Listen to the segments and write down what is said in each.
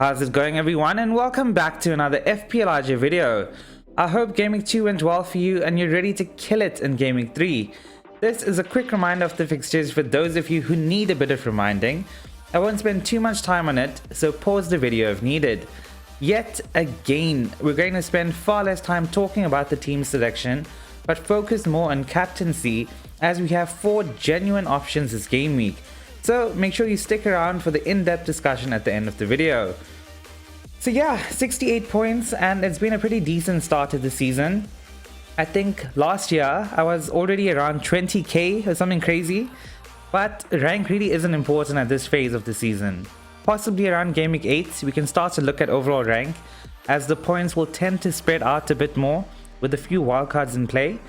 How's it going, everyone, and welcome back to another FPL RJ video. I hope Gameweek 2 went well for you and you're ready to kill it in Gameweek 3. This is a quick reminder of the fixtures for those of you who need a bit of reminding. I won't spend too much time on it, so pause the video if needed. Yet again, we're going to spend far less time talking about the team selection, but focus more on captaincy as we have 4 genuine options this game week. So make sure you stick around for the in-depth discussion at the end of the video. So yeah, 68 points, and it's been a pretty decent start to the season. I think last year I was already around 20k or something crazy, but rank really isn't important at this phase of the season. Possibly around Game Week 8 we can start to look at overall rank, as the points will tend to spread out a bit more with a few wildcards in play.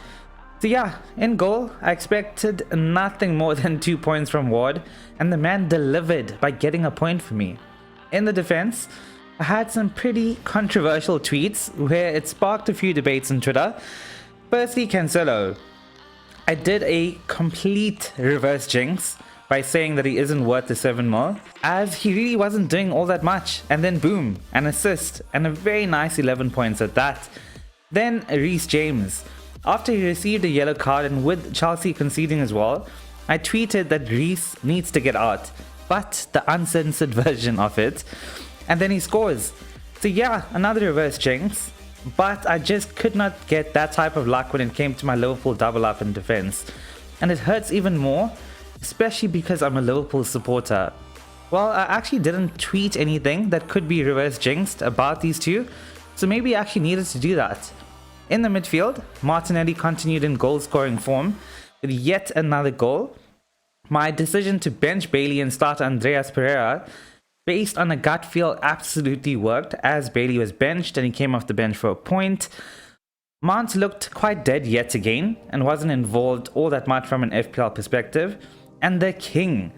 So yeah, in goal, I expected nothing more than 2 points from Ward, and the man delivered by getting a point for me. In the defense, I had some pretty controversial tweets where it sparked a few debates on Twitter. Firstly, Cancelo. I did a complete reverse jinx by saying that he isn't worth the 7 mil, as he really wasn't doing all that much, and then boom, an assist, and a very nice 11 points at that. Then Reece James. After he received a yellow card and with Chelsea conceding as well, I tweeted that Reece needs to get out, but the uncensored version of it, and then he scores. So yeah, another reverse jinx, but I just could not get that type of luck when it came to my Liverpool double up in defense, and it hurts even more, especially because I'm a Liverpool supporter. Well, I actually didn't tweet anything that could be reverse jinxed about these two, so maybe I actually needed to do that. In the midfield, Martinelli continued in goal scoring form with yet another goal. My decision to bench Bailey and start Andreas Pereira based on a gut feel absolutely worked, as Bailey was benched and he came off the bench for a point. Mount looked quite dead yet again and wasn't involved all that much from an FPL perspective. And the king,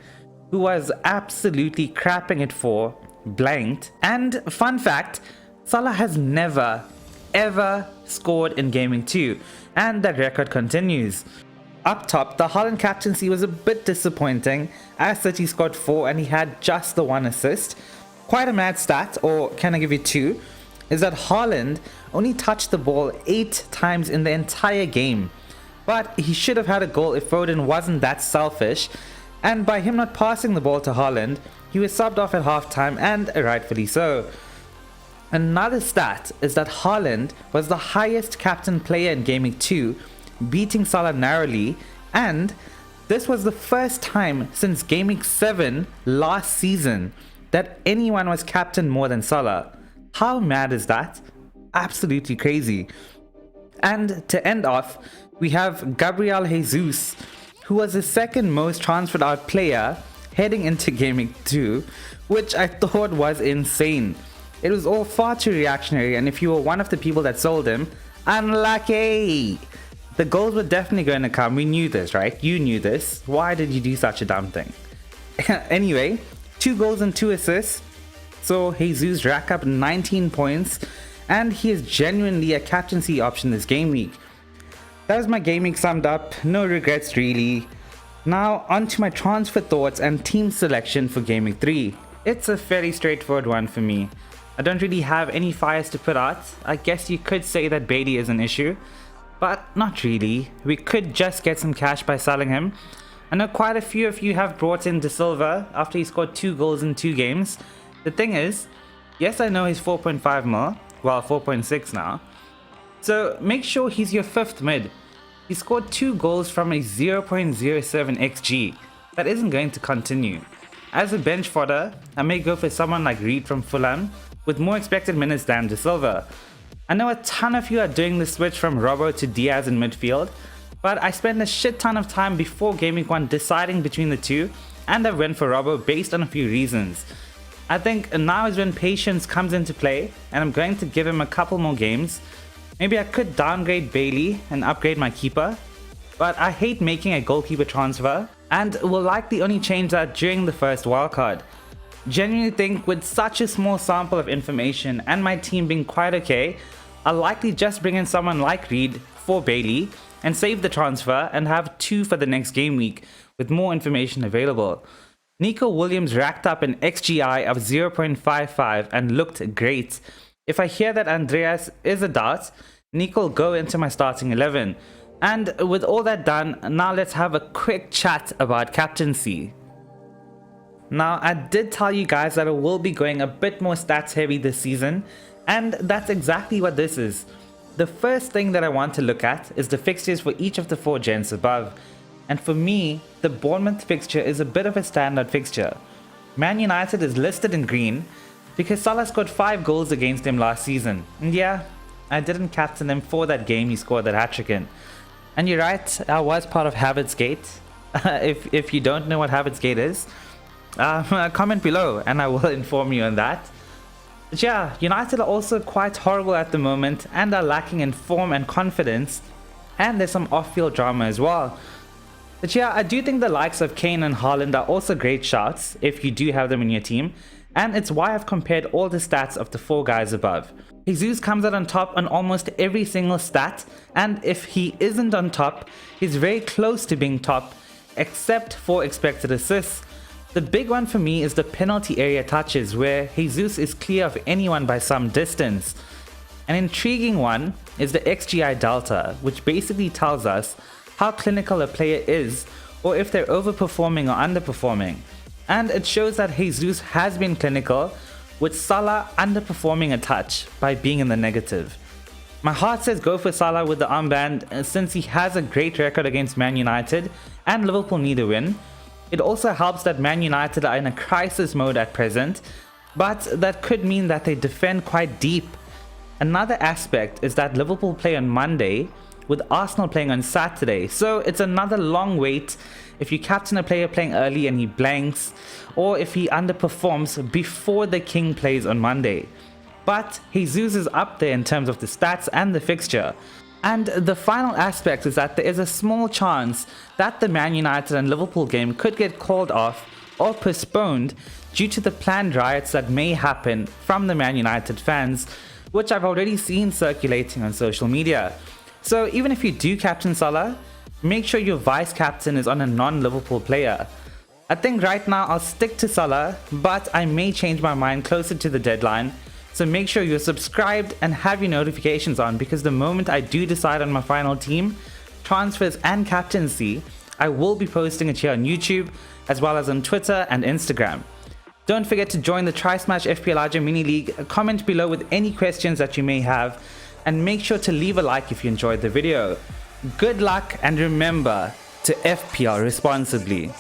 who was absolutely crapping it for, blanked. And fun fact, Salah has never ever scored in Gaming 2, and that record continues. Up top, the Haaland captaincy was a bit disappointing, as City scored 4 and he had just the 1 assist. Quite a mad stat, or can I give you 2, is that Haaland only touched the ball 8 times in the entire game, but he should have had a goal if Foden wasn't that selfish, and by him not passing the ball to Haaland, he was subbed off at halftime, and rightfully so. Another stat is that Haaland was the highest captain player in Gaming 2, beating Salah narrowly, and this was the first time since Gaming 7 last season that anyone was captain more than Salah. How mad is that? Absolutely crazy. And to end off, we have Gabriel Jesus, who was the second most transferred out player heading into Gaming 2, which I thought was insane. It was all far too reactionary, and if you were one of the people that sold him, unlucky! The goals were definitely going to come. We knew this, right? You knew this. Why did you do such a dumb thing? Anyway, 2 goals and 2 assists. So Jesus rack up 19 points, and he is genuinely a captaincy option this game week. That is my game week summed up. No regrets really. Now on to my transfer thoughts and team selection for Game Week 3. It's a fairly straightforward one for me. I don't really have any fires to put out. I guess you could say that Bailey is an issue, but not really. We could just get some cash by selling him. I know quite a few of you have brought in De Silva after he scored 2 goals in 2 games. The thing is, yes, I know he's 4.5 mil, well 4.6 now. So make sure he's your 5th mid. He scored 2 goals from a 0.07 XG. That isn't going to continue. As a bench fodder, I may go for someone like Reed from Fulham, with more expected minutes than De Silva. I know a ton of you are doing the switch from Robbo to Diaz in midfield, but I spent a shit ton of time before Game Week 1 deciding between the two, and I went for Robbo based on a few reasons. I think now is when patience comes into play, and I'm going to give him a couple more games. Maybe I could downgrade Bailey and upgrade my keeper, but I hate making a goalkeeper transfer, and will likely only change that during the first wildcard. Genuinely think with such a small sample of information and my team being quite okay, I'll likely just bring in someone like Reed for Bailey and save the transfer and have 2 for the next game week with more information available. Neco Williams racked up an XGI of 0.55 and looked great. If I hear that Andreas is a dart, Neco will go into my starting 11. And with all that done, now let's have a quick chat about captaincy. Now, I did tell you guys that I will be going a bit more stats heavy this season, and that's exactly what this is. The first thing that I want to look at is the fixtures for each of the 4 gents above. And for me, the Bournemouth fixture is a bit of a standout fixture. Man United is listed in green because Salah scored 5 goals against him last season. And yeah, I didn't captain him for that game he scored that hat-trick in. And you're right, I was part of Havertz Gate. If you don't know what Havertz Gate is, comment below and I will inform you on that. But yeah, United are also quite horrible at the moment and are lacking in form and confidence, and there's some off-field drama as well. But yeah, I do think the likes of Kane and Haaland are also great shouts if you do have them in your team, and it's why I've compared all the stats of the 4 guys above. Jesus comes out on top on almost every single stat, and if he isn't on top, he's very close to being top, except for expected assists. The big one for me is the penalty area touches, where Jesus is clear of anyone by some distance. An intriguing one is the XGI delta, which basically tells us how clinical a player is, or if they're overperforming or underperforming. And it shows that Jesus has been clinical, with Salah underperforming a touch by being in the negative. My heart says go for Salah with the armband, since he has a great record against Man United and Liverpool need a win. It also helps that Man United are in a crisis mode at present, but that could mean that they defend quite deep. Another aspect is that Liverpool play on Monday, with Arsenal playing on Saturday, so it's another long wait if you captain a player playing early and he blanks, or if he underperforms before the King plays on Monday. But Jesus is up there in terms of the stats and the fixture. And the final aspect is that there is a small chance that the Man United and Liverpool game could get called off or postponed due to the planned riots that may happen from the Man United fans, which I've already seen circulating on social media. So even if you do captain Salah, make sure your vice captain is on a non-Liverpool player. I think right now I'll stick to Salah, but I may change my mind closer to the deadline. So make sure you're subscribed and have your notifications on, because the moment I do decide on my final team, transfers and captaincy, I will be posting it here on YouTube as well as on Twitter and Instagram. Don't forget to join the Tri-Smash FPL RJ Mini League, comment below with any questions that you may have, and make sure to leave a like if you enjoyed the video. Good luck, and remember to FPL responsibly.